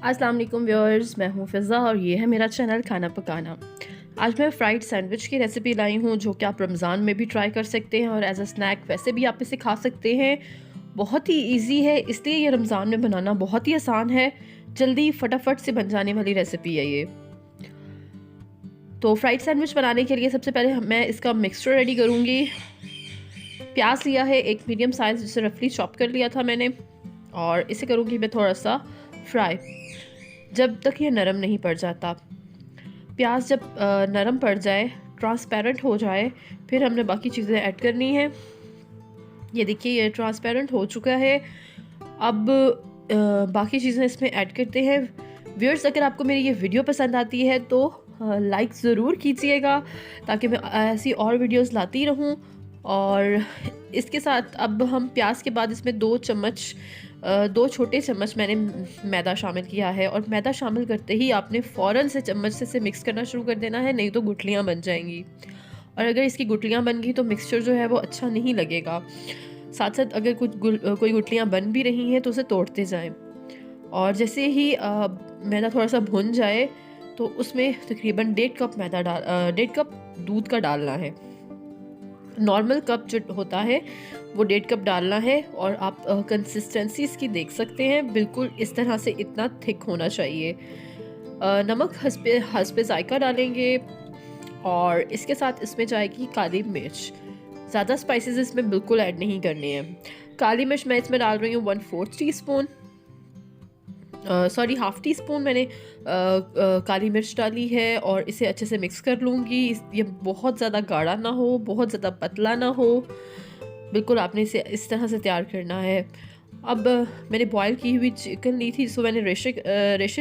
अस्सलाम वालेकुम व्यूअर्स, मैं हूँ फ़िज़ा और ये है मेरा चैनल खाना पकाना। आज मैं फ़्राइड सैंडविच की रेसिपी लाई हूँ जो कि आप रमज़ान में भी ट्राई कर सकते हैं और एज़ अ स्नैक वैसे भी आप इसे खा सकते हैं। बहुत ही इजी है, इसलिए ये रमज़ान में बनाना बहुत ही आसान है। जल्दी फटाफट से बन जाने वाली रेसिपी है ये। तो फ़्राइड सैंडविच बनाने के लिए सबसे पहले मैं इसका मिक्सचर रेडी करूँगी। प्याज लिया है एक मीडियम साइज़, जिसे रफली चॉप कर लिया था मैंने, और इसे करूँगी मैं थोड़ा सा फ्राई जब तक ये नरम नहीं पड़ जाता। प्याज जब नरम पड़ जाए, ट्रांसपेरेंट हो जाए, फिर हमने बाकी चीज़ें ऐड करनी है। ये देखिए, ये ट्रांसपेरेंट हो चुका है। अब बाकी चीज़ें इसमें ऐड करते हैं। व्यूअर्स, अगर आपको मेरी ये वीडियो पसंद आती है तो लाइक ज़रूर कीजिएगा ताकि मैं ऐसी और वीडियोस लाती रहूं। और इसके साथ अब हम प्याज के बाद इसमें 2 छोटे चम्मच मैंने मैदा शामिल किया है, और मैदा शामिल करते ही आपने फ़ौरन से चम्मच से मिक्स करना शुरू कर देना है, नहीं तो गुठलियाँ बन जाएंगी। और अगर इसकी गुठलियाँ बन गई तो मिक्सचर जो है वो अच्छा नहीं लगेगा। साथ साथ अगर कोई गुठलियाँ बन भी रही हैं तो उसे तोड़ते जाएं। और जैसे ही मैदा थोड़ा सा भुन जाए तो उसमें तकरीबन 1.5 कप दूध का डालना है। नॉर्मल कप जो होता है वो 1.5 कप डालना है, और आप कंसिस्टेंसी इसकी देख सकते हैं, बिल्कुल इस तरह से इतना थिक होना चाहिए। नमक हस्बे जायका डालेंगे, और इसके साथ इसमें जाएगी काली मिर्च। ज़्यादा स्पाइसेस इसमें बिल्कुल ऐड नहीं करने हैं। काली मिर्च मैं इसमें डाल रही हूँ 1/4 teaspoon, sorry half tea spoon मैंने काली मिर्च डाली है, और इसे अच्छे से मिक्स कर लूँगी। ये बहुत ज़्यादा गाढ़ा ना हो, बहुत ज़्यादा पतला ना हो, बिल्कुल आपने इसे इस तरह से तैयार करना है। अब मैंने बॉयल की हुई चिकन ली थी, जिसको मैंने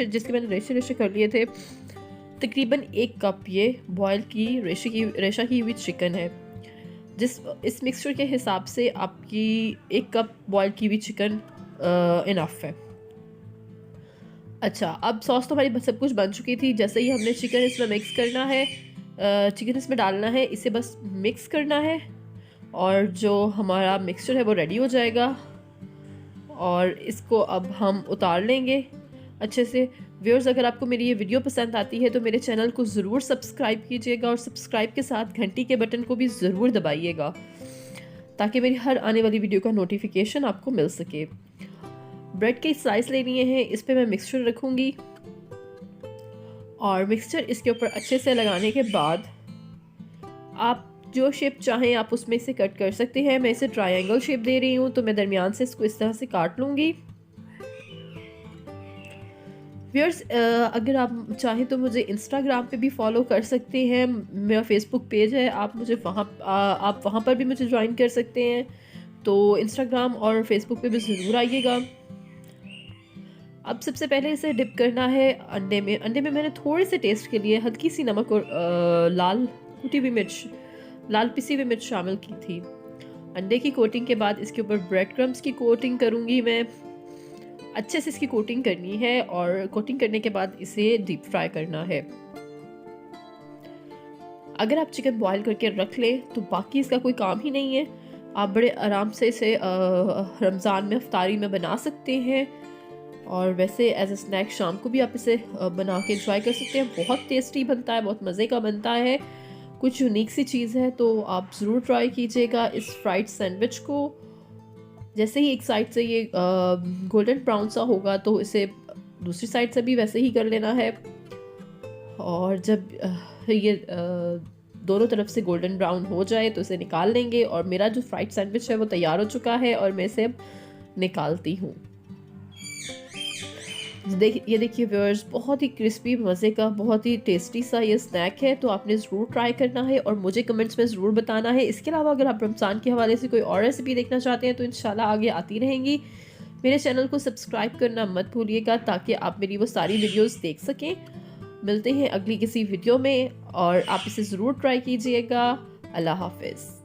जिसके मैंने रेशे कर लिए थे। तकरीबन 1 कप ये बॉयल की रेशा की हुई चिकन है। इस मिक्सचर के हिसाब से आपकी 1 कप बॉयल की हुई चिकन इनफ है। अच्छा, अब सॉस तो हमारी सब कुछ बन चुकी थी। जैसे ही हमने चिकन इसमें मिक्स करना है, चिकन इसमें डालना है, इसे बस मिक्स करना है, और जो हमारा मिक्सचर है वो रेडी हो जाएगा। और इसको अब हम उतार लेंगे अच्छे से। व्यूअर्स, अगर आपको मेरी ये वीडियो पसंद आती है तो मेरे चैनल को ज़रूर सब्सक्राइब कीजिएगा, और सब्सक्राइब के साथ घंटी के बटन को भी ज़रूर दबाइएगा ताकि मेरी हर आने वाली वीडियो का नोटिफिकेशन आपको मिल सके। ब्रेड के स्लाइस लेनी है, इस पर मैं मिक्सचर रखूँगी, और मिक्सचर इसके ऊपर अच्छे से लगाने के बाद आप जो शेप चाहें आप उसमें से कट कर सकते हैं। मैं इसे ट्रायंगल शेप दे रही हूँ, तो मैं दरमियान से इसको इस तरह से काट लूँगी। व्यूअर्स, अगर आप चाहें तो मुझे इंस्टाग्राम पे भी फॉलो कर सकते हैं। मेरा फेसबुक पेज है, आप वहाँ पर भी मुझे ज्वाइन कर सकते हैं। तो इंस्टाग्राम और फेसबुक पे भी ज़रूर आइएगा। अब सबसे पहले इसे डिप करना है अंडे में। अंडे में मैंने थोड़े से टेस्ट के लिए हल्की सी नमक और लाल पिसी हुई मिर्च शामिल की थी। अंडे की कोटिंग के बाद इसके ऊपर ब्रेड क्रम्स की कोटिंग करूँगी मैं। अच्छे से इसकी कोटिंग करनी है, और कोटिंग करने के बाद इसे डीप फ्राई करना है। अगर आप चिकन बॉयल करके रख लें तो बाकी इसका कोई काम ही नहीं है। आप बड़े आराम से इसे रमज़ान में अफ्तारी में बना सकते हैं, और वैसे एज अ स्नैक शाम को भी आप इसे बना के इंजॉय कर सकते हैं। बहुत टेस्टी बनता है, बहुत मज़े का बनता है, कुछ यूनिक सी चीज़ है। तो आप ज़रूर ट्राई कीजिएगा इस फ्राइड सैंडविच को। जैसे ही एक साइड से ये गोल्डन ब्राउन सा होगा तो इसे दूसरी साइड से भी वैसे ही कर लेना है। और जब ये दोनों तरफ से गोल्डन ब्राउन हो जाए तो इसे निकाल लेंगे, और मेरा जो फ्राइड सैंडविच है वो तैयार हो चुका है, और मैं इसे अब निकालती हूँ। ये देखिए व्यूअर्स, बहुत ही क्रिस्पी, मज़े का, बहुत ही टेस्टी सा ये स्नैक है। तो आपने ज़रूर ट्राई करना है और मुझे कमेंट्स में ज़रूर बताना है। इसके अलावा अगर आप रमज़ान के हवाले से कोई और रेसिपी देखना चाहते हैं तो इंशाल्लाह आगे आती रहेंगी। मेरे चैनल को सब्सक्राइब करना मत भूलिएगा ताकि आप मेरी वो सारी वीडियोज़ देख सकें। मिलते हैं अगली किसी वीडियो में, और आप इसे ज़रूर ट्राई कीजिएगा। अल्लाह हाफिज़।